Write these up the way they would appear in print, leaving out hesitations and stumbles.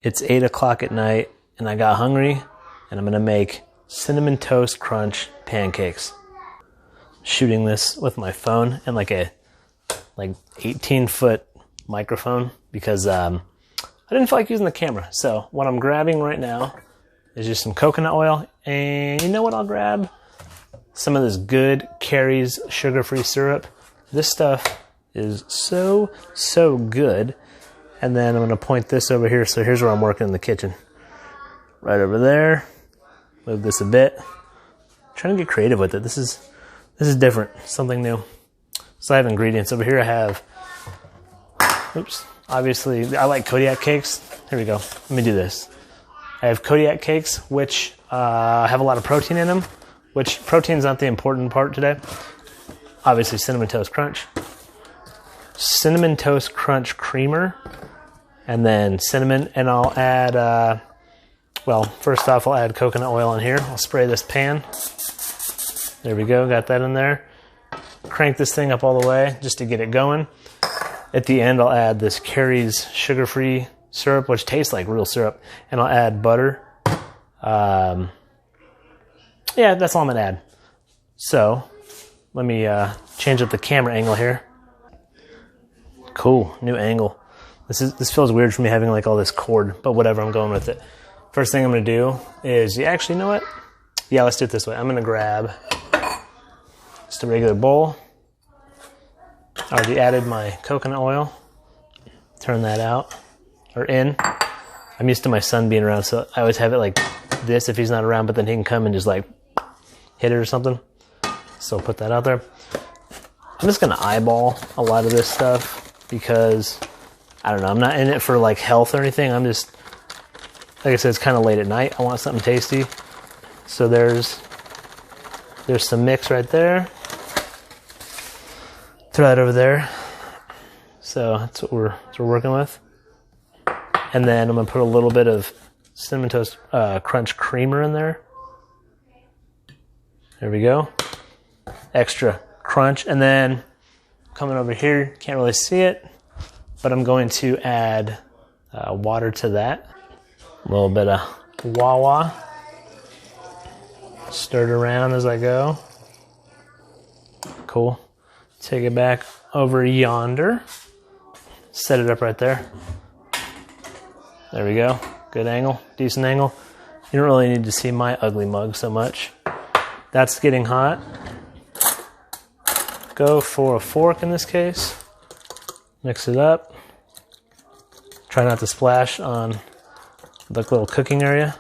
It's 8 o'clock at night and I got hungry and I'm gonna make cinnamon toast crunch pancakes. Shooting this with my phone and like 18-foot microphone because I didn't feel like using the camera. So what I'm grabbing right now is just some coconut oil, and you know what I'll grab? Some of this good Carrie's sugar-free syrup. This stuff is so good. And then I'm gonna point this over here. So here's where I'm working in the kitchen. Right over there. Move this a bit. Trying to get creative with it. This is different, something new. So I have ingredients over here. I have, oops, obviously I like Kodiak Cakes. Here we go. Let me do this. I have Kodiak Cakes, which have a lot of protein in them, which protein's not the important part today. Obviously Cinnamon Toast Crunch. Cinnamon Toast Crunch creamer, and then cinnamon, and I'll add, well, first off I'll add coconut oil in here. I'll spray this pan. There we go, got that in there. Crank this thing up all the way just to get it going. At the end I'll add this Carrie's sugar-free syrup, which tastes like real syrup, and I'll add butter. Yeah, that's all I'm gonna add. So let me change up the camera angle here. Cool, new angle. This feels weird for me having like all this cord, but whatever, I'm going with it. First thing I'm gonna do is, actually, you know what? Yeah, let's do it this way. I'm gonna grab just a regular bowl. I already added my coconut oil. Turn that out, or in. I'm used to my son being around, so I always have it like this if he's not around, but then he can come and just like hit it or something. So I'll put that out there. I'm just gonna eyeball a lot of this stuff because, I don't know, I'm not in it for like health or anything. I'm just, like I said, it's kind of late at night. I want something tasty. So there's some mix right there. Throw that over there. So that's what we're working with. And then I'm gonna put a little bit of Cinnamon Toast Crunch creamer in there. There we go. Extra crunch. And then coming over here, can't really see it, but I'm going to add water to that. A little bit of wah-wah. Stir it around as I go. Cool. Take it back over yonder. Set it up right there. There we go. Good angle, decent angle. You don't really need to see my ugly mug so much. That's getting hot. Go for a fork in this case. Mix it up. Try not to splash on the little cooking area.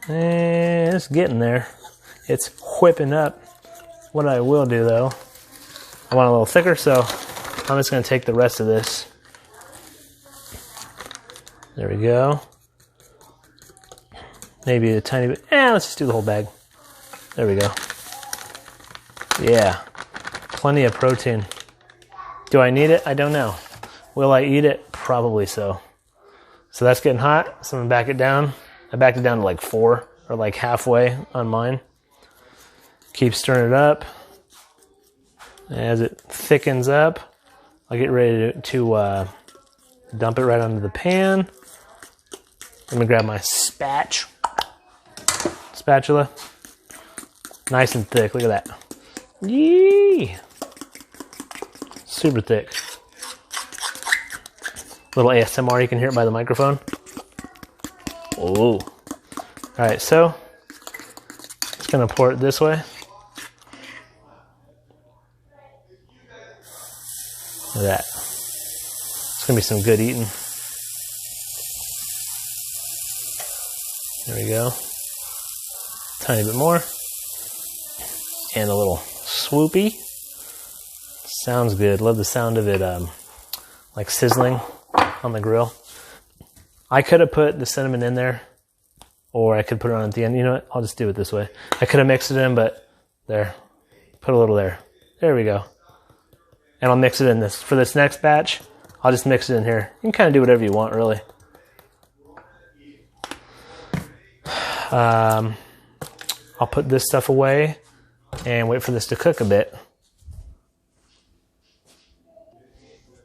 And it's getting there. It's whipping up. What I will do though, I want a little thicker, so I'm just gonna take the rest of this. There we go. Maybe a tiny bit. Let's just do the whole bag. There we go. Yeah. Plenty of protein. Do I need it? I don't know. Will I eat it? Probably so. So that's getting hot. So I'm gonna back it down. I backed it down to like 4 or like halfway on mine. Keep stirring it up. As it thickens up, I'll get ready to dump it right onto the pan. Let me grab my spatula. Nice and thick. Look at that. Yee! Super thick. Little ASMR, you can hear it by the microphone. Oh. Alright, so just gonna pour it this way. Look at that. It's gonna be some good eating. There we go. Tiny bit more. And a little swoopy. Sounds good. Love the sound of it like sizzling on the grill. I could have put the cinnamon in there, or I could put it on at the end. You know what? I'll just do it this way. I could have mixed it in, but there. Put a little there. There we go. And I'll mix it in this. For this next batch, I'll just mix it in here. You can kind of do whatever you want, really. I'll put this stuff away and wait for this to cook a bit.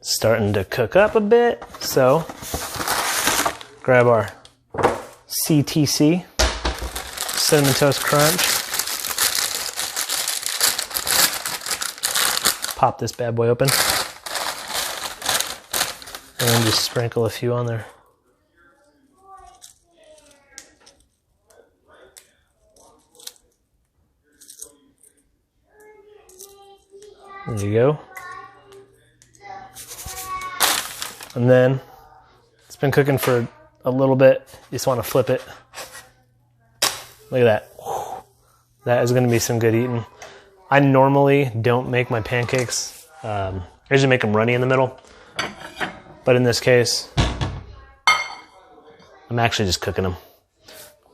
Starting to cook up a bit, so grab our CTC, Cinnamon Toast Crunch. Pop this bad boy open. And just sprinkle a few on there. There you go. And then it's been cooking for a little bit. You just want to flip it. Look at that. That is going to be some good eating. I normally don't make my pancakes. I usually make them runny in the middle. But in this case, I'm actually just cooking them.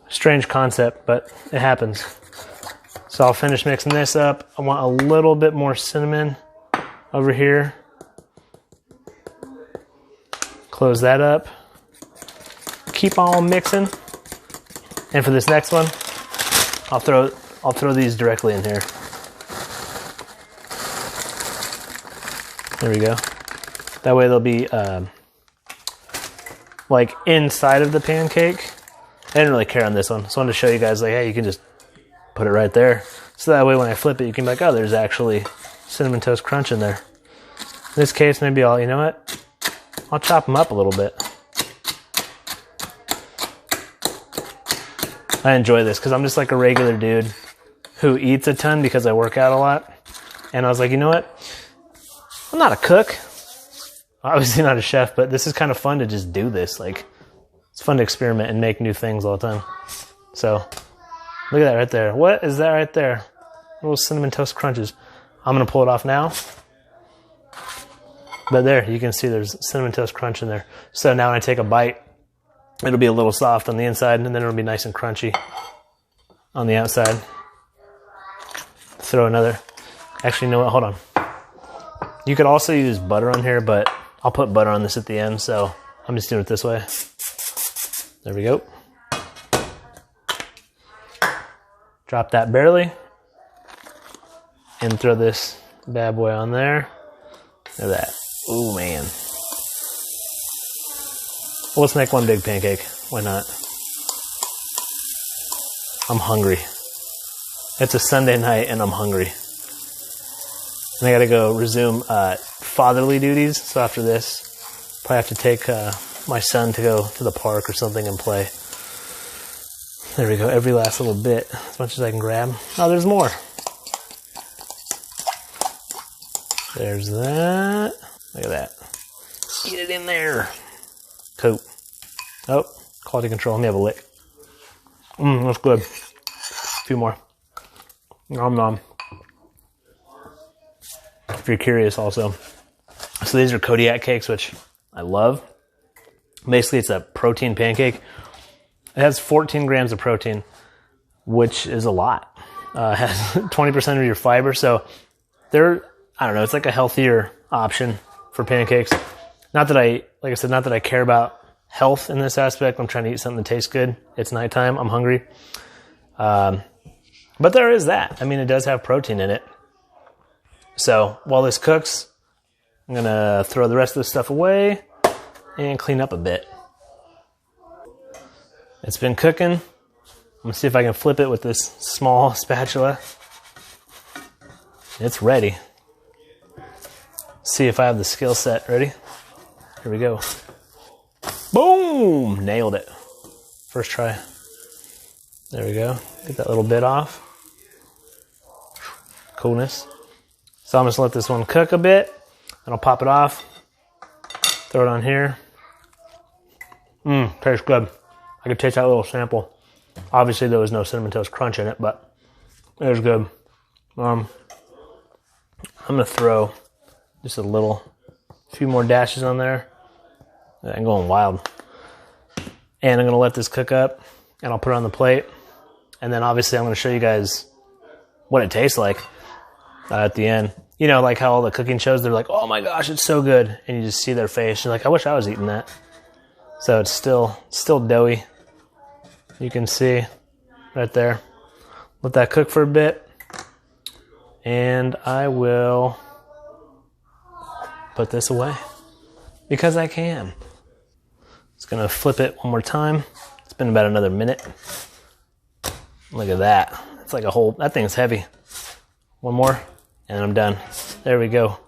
Strange concept, but it happens. So I'll finish mixing this up. I want a little bit more cinnamon over here. Close that up. Keep on mixing. And for this next one, I'll throw these directly in here. There we go. That way they'll be like inside of the pancake. I didn't really care on this one. Just wanted to show you guys, like, hey, you can just put it right there. So that way when I flip it, you can be like, oh, there's actually Cinnamon Toast Crunch in there. In this case, maybe I'll, you know what? I'll chop them up a little bit. I enjoy this because I'm just like a regular dude who eats a ton because I work out a lot. And I was like, you know what? I'm not a cook. Obviously not a chef, but this is kind of fun to just do this. Like, it's fun to experiment and make new things all the time. So, look at that right there. What is that right there? Little Cinnamon Toast Crunches. I'm going to pull it off now. But there, you can see there's Cinnamon Toast Crunch in there. So now when I take a bite, it'll be a little soft on the inside, and then it'll be nice and crunchy on the outside. Throw another. Actually, you know what? Hold on. You could also use butter on here, but I'll put butter on this at the end, so I'm just doing it this way. There we go. Drop that barely. And throw this bad boy on there. Look at that. Ooh, man. Well, let's make one big pancake. Why not? I'm hungry. It's a Sunday night and I'm hungry. And I gotta go resume fatherly duties. So after this, probably have to take my son to go to the park or something and play. There we go. Every last little bit, as much as I can grab. Oh, there's more. There's that. Look at that. Get it in there. Cool. Oh, quality control. Let me have a lick. That's good. A few more. Nom nom. If you're curious also. So these are Kodiak Cakes, which I love. Basically, it's a protein pancake. It has 14 grams of protein, which is a lot. It has 20% of your fiber, so they're, I don't know, it's like a healthier option for pancakes. Not that like I said, not that I care about health in this aspect. I'm trying to eat something that tastes good. It's nighttime. I'm hungry. But there is that. I mean, it does have protein in it. So while this cooks, I'm going to throw the rest of this stuff away and clean up a bit. It's been cooking. I'm going to see if I can flip it with this small spatula. It's ready. See if I have the skill set. Ready? Here we go. Boom! Nailed it. First try. There we go. Get that little bit off. Coolness. So I'm just going to let this one cook a bit, and I'll pop it off. Throw it on here. Tastes good. I could taste that little sample. Obviously, there was no Cinnamon Toast Crunch in it, but it was good. I'm going to throw just a few more dashes on there. I'm going wild. And I'm going to let this cook up, and I'll put it on the plate. And then obviously I'm going to show you guys what it tastes like at the end. You know, like how all the cooking shows, they're like, oh my gosh, it's so good. And you just see their face. You're like, I wish I was eating that. So it's still doughy. You can see right there. Let that cook for a bit. And I will put this away because I can. Let's Just gonna flip it one more time. It's been about another minute. Look at that. It's like a whole, that thing's heavy. One more, and I'm done. There we go.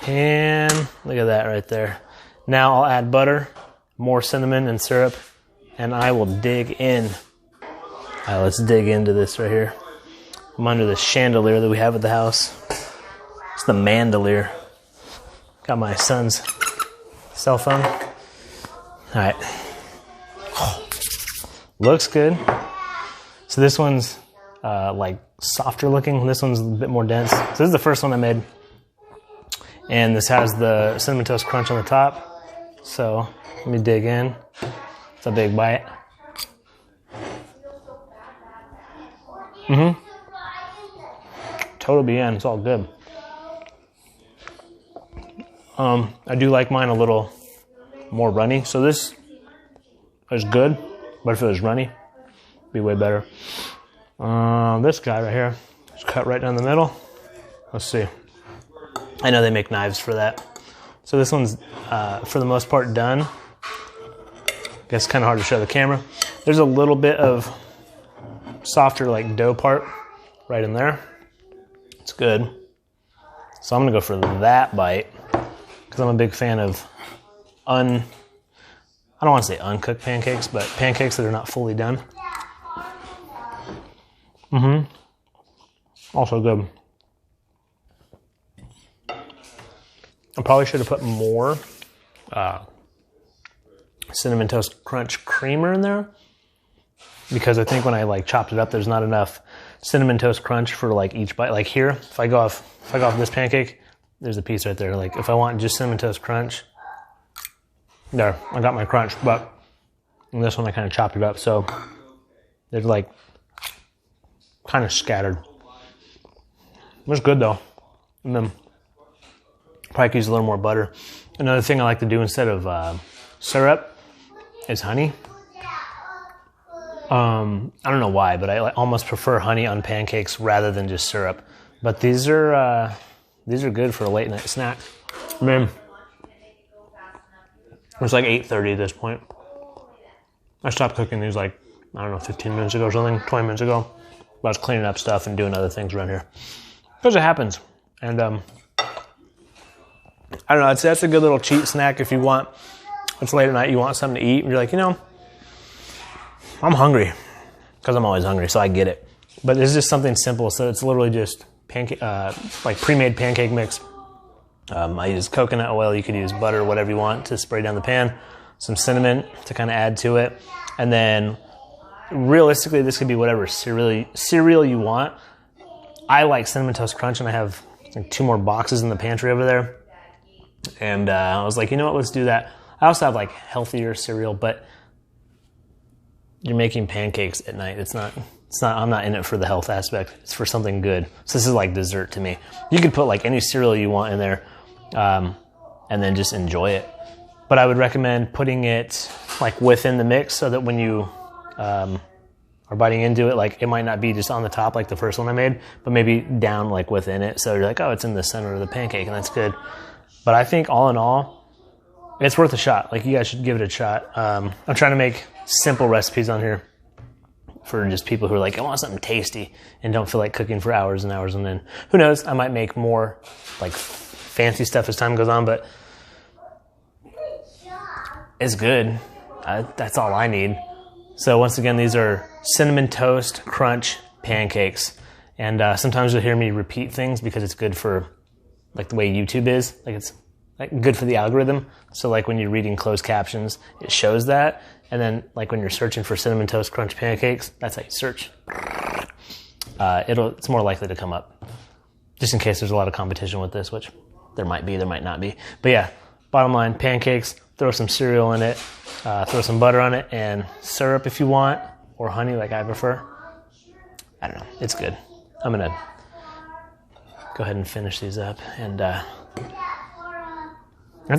And look at that right there. Now I'll add butter, more cinnamon and syrup, and I will dig in. All right, let's dig into this right here. I'm under the chandelier that we have at the house. It's the mandelier. Got my son's cell phone. All right. Oh, looks good. So this one's like softer looking. This one's a bit more dense. So this is the first one I made. And this has the Cinnamon Toast Crunch on the top. So let me dig in. It's a big bite. Total BN, it's all good. I do like mine a little more runny. So this is good, but if it was runny, it'd be way better. This guy right here is cut right down the middle. Let's see. I know they make knives for that. So this one's, for the most part, done. I guess it's kind of hard to show the camera. There's a little bit of softer, like dough part right in there. It's good. So I'm gonna go for that bite because I'm a big fan of I don't want to say uncooked pancakes, but pancakes that are not fully done. Also good. I probably should have put more Cinnamon Toast Crunch creamer in there because I think when I like chopped it up, there's not enough Cinnamon Toast Crunch for like each bite. Like here, if I go off this pancake, there's a piece right there. Like if I want just Cinnamon Toast Crunch, there, I got my crunch. But in this one, I kind of chopped it up, so they're like kind of scattered. It was good though, and then probably could use a little more butter. Another thing I like to do instead of syrup is honey. I don't know why, but I almost prefer honey on pancakes rather than just syrup. But these are good for a late night snack. Man, it's like 8:30 at this point. I stopped cooking these like, I don't know, 15 minutes ago or something, 20 minutes ago. I was cleaning up stuff and doing other things around here. Because it happens. And I don't know, that's a good little cheat snack if you want, it's late at night, you want something to eat, and you're like, you know, I'm hungry. Because I'm always hungry, so I get it. But it's just something simple, so it's literally just pancake, like pre-made pancake mix. I use coconut oil, you could use butter, whatever you want to spray down the pan. Some cinnamon to kind of add to it. And then, realistically, this could be whatever cereal you want. I like Cinnamon Toast Crunch, and I have like 2 more boxes in the pantry over there. And I was like, you know what, let's do that. I also have like healthier cereal, but you're making pancakes at night. I'm not in it for the health aspect. It's for something good. So this is like dessert to me. You could put like any cereal you want in there, and then just enjoy it. But I would recommend putting it like within the mix so that when you are biting into it, like it might not be just on the top like the first one I made, but maybe down like within it. So you're like, oh, it's in the center of the pancake, and that's good. But I think all in all, it's worth a shot. Like you guys should give it a shot. I'm trying to make simple recipes on here for just people who are like, I want something tasty and don't feel like cooking for hours and hours. And then who knows, I might make more like fancy stuff as time goes on, but it's good. That's all I need. So once again, these are Cinnamon Toast Crunch pancakes. And sometimes you'll hear me repeat things because it's good for like the way YouTube is. Like it's like good for the algorithm. So like when you're reading closed captions, it shows that. And then like when you're searching for Cinnamon Toast Crunch pancakes, that's how you search. It's more likely to come up. Just in case there's a lot of competition with this, which there might be, there might not be. But yeah, bottom line, pancakes, throw some cereal in it, throw some butter on it, and syrup if you want, or honey like I prefer. I don't know, it's good. I'm gonna go ahead and finish these up, and that's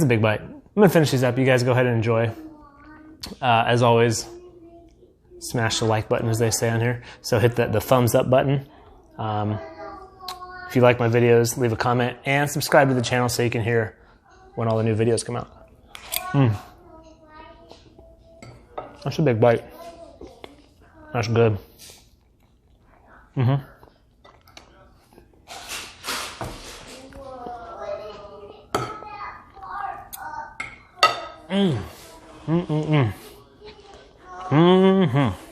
a big bite. I'm gonna finish these up. You guys go ahead and enjoy. As always, smash the like button, as they say on here. So hit the thumbs up button. If you like my videos, leave a comment and subscribe to the channel so you can hear when all the new videos come out. That's a big bite. That's good. Mm-hmm. Mm. Mm-mm-mm. Mm-hmm.